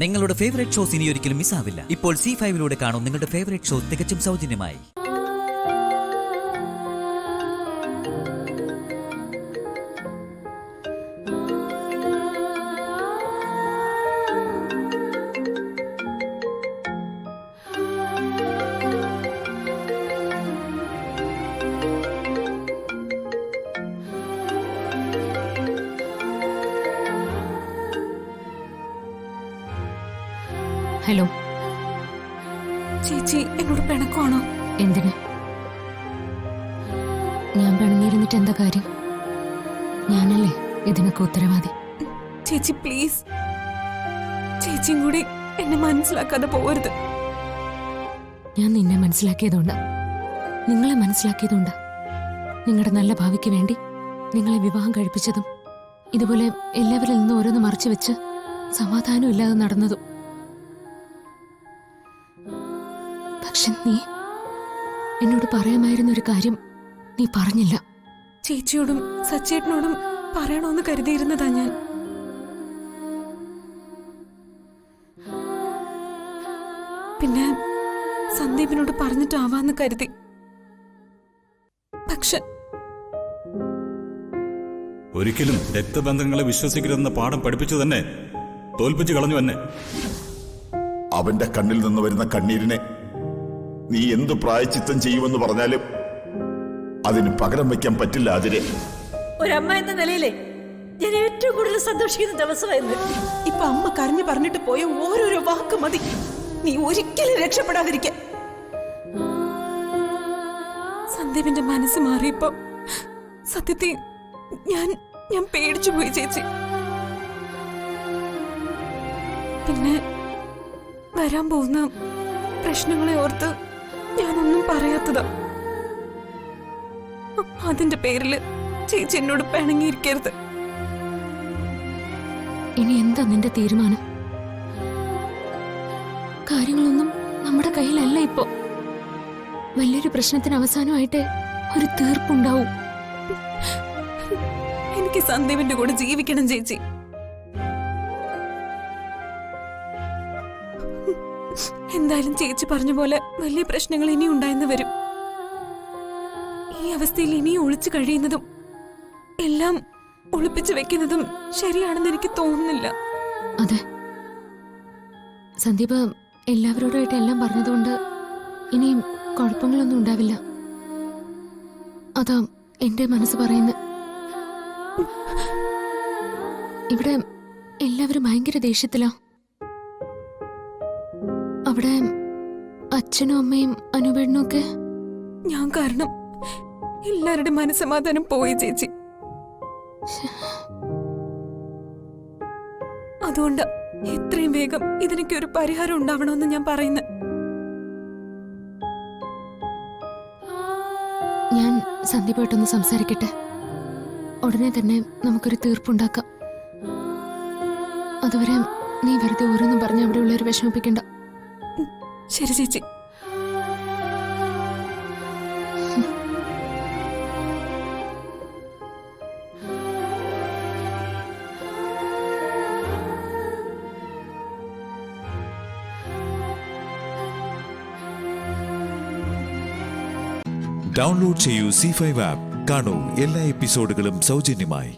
നിങ്ങളുടെ favourite shows ഇനി ഒരിക്കലും മിസ്സാവില്ല. ഇപ്പോൾ C5 കാണും നിങ്ങളുടെ ഫേവറേറ്റ് ഷോ തികച്ചും സൗജന്യമായി. ഹലോ ചേച്ചി, എന്നോട് പിണക്കമാണോ? എന്തിന്? ഞാൻ പിണങ്ങിയിരുന്നിട്ട് എന്താ കാര്യം? ഞാനല്ലേ ഇതിനൊക്കെ ഉത്തരവാദി. ചേച്ചി പ്ലീസ്, ചേച്ചിയും കൂടി എന്നെ മനസ്സിലാക്കാതെ പോകരുത്. ഞാൻ നിന്നെ മനസ്സിലാക്കിയതുകൊണ്ട്, നിങ്ങളെ മനസ്സിലാക്കിയതുകൊണ്ട്, നിങ്ങളുടെ നല്ല ഭാവിക്ക് വേണ്ടി നിങ്ങളെ വിവാഹം കഴിപ്പിച്ചതും ഇതുപോലെ എല്ലാവരിൽ നിന്നും ഓരോന്ന് മറച്ചു വെച്ച് സമാധാനം ഇല്ലാതെ നടന്നതും. പക്ഷെ നീ എന്നോട് പറയാമായിരുന്ന ഒരു കാര്യം നീ പറഞ്ഞില്ല. ചേച്ചിയോടും സച്ചേട്ടനോടും പറയണോന്ന് കരുതിയിരുന്നതാ ഞാൻ. പിന്നെ സന്ദീപിനോട് പറഞ്ഞിട്ടാവാന്ന് കരുതി. പക്ഷെ ഒരിക്കലും രക്തബന്ധങ്ങളെ വിശ്വസിക്കരുതെന്ന പാഠം പഠിപ്പിച്ചു തന്നെ തോൽപ്പിച്ചു കളഞ്ഞു എന്നെ. അവന്റെ കണ്ണിൽ നിന്ന് വരുന്ന കണ്ണീരിനെ നീ എന്ത് പ്രായച്ചിത്തം ചെയ്യുമെന്ന് പറഞ്ഞാലും അതിന് പകരം വയ്ക്കാൻ പറ്റില്ല. അതിരെ ഒരമ്മ എന്ന നിലയിലെ ഞാൻ ഏറ്റവും കൂടുതൽ സന്തോഷിക്കുന്ന ദിവസമായിരുന്നു. ഇപ്പൊ അമ്മ കരഞ്ഞു പറഞ്ഞിട്ട് പോയ ഓരോരോ വാക്ക് മതി നീ ഒരിക്കലും രക്ഷപ്പെടാതിരിക്കാൻ. സന്ദീപിന്റെ മനസ്സ് മാറിയപ്പോ സത്യത്തിൽ ഞാൻ പേടിച്ചു പോയി ചേച്ചി. പിന്നെ വരാൻ പോകുന്ന പ്രശ്നങ്ങളെ ഓർത്ത് ഞാനൊന്നും പറയാത്തതാ. അതിന്റെ പേരില് ചേച്ചി എന്നോട് പിണങ്ങിയിരിക്കരുത്. ഇനി എന്താ നിന്റെ തീരുമാനം? കാര്യങ്ങളൊന്നും നമ്മുടെ കയ്യിലല്ല ഇപ്പോ. വലിയൊരു പ്രശ്നത്തിന് അവസാനമായിട്ട് ഒരു തീർപ്പുണ്ടാവും. എനിക്ക് സന്ദീപിന്റെ കൂടെ ജീവിക്കണം ചേച്ചി. എന്തായാലും ചേച്ചി പറഞ്ഞ പോലെ വലിയ പ്രശ്നങ്ങൾ ഇനി ഉണ്ടായെന്ന് വരും. ഈ അവസ്ഥയിൽ ഇനിയും ഒളിച്ചു കഴിയുന്നതും എല്ലാം ഒളിപ്പിച്ചു വെക്കുന്നതും ശരിയാണെന്ന് എനിക്ക് തോന്നുന്നില്ല. അതെ, സന്ദീപ് എല്ലാവരോടായിട്ട് എല്ലാം പറഞ്ഞതുകൊണ്ട് ഇനിയും കുഴപ്പങ്ങളൊന്നും ഉണ്ടാവില്ല. അതാ എന്റെ മനസ്സ് പറയുന്നത്. ഇവിടെ എല്ലാവരും ഭയങ്കര ദേഷ്യത്തിലാ. അവിടെ അച്ഛനും അമ്മയും അനുപേടനും ഒക്കെ. ഞാൻ കാരണം എല്ലാവരുടെ മനസ്സമാധാനം പോയി ചേച്ചി. അതുകൊണ്ട് എത്രയും വേഗം ഇതിനൊക്കെ ഒരു പരിഹാരം ഉണ്ടാവണമെന്ന് ഞാൻ പറയുന്നത്. ഞാൻ സന്ദീപായിട്ടൊന്ന് സംസാരിക്കട്ടെ. ഉടനെ തന്നെ നമുക്കൊരു തീർപ്പുണ്ടാക്കാം. അതുവരെ നീ വെറുതെ ഓരോന്നും പറഞ്ഞ് അവിടെയുള്ളവരെ വിഷമിപ്പിക്കണ്ട. ശരി ചേച്ചി. ഡൗൺലോഡ് ചെയ്യൂ C5 ആപ്പ്. കാണൂ എല്ലാ എപ്പിസോഡുകളും സൗജന്യമായി.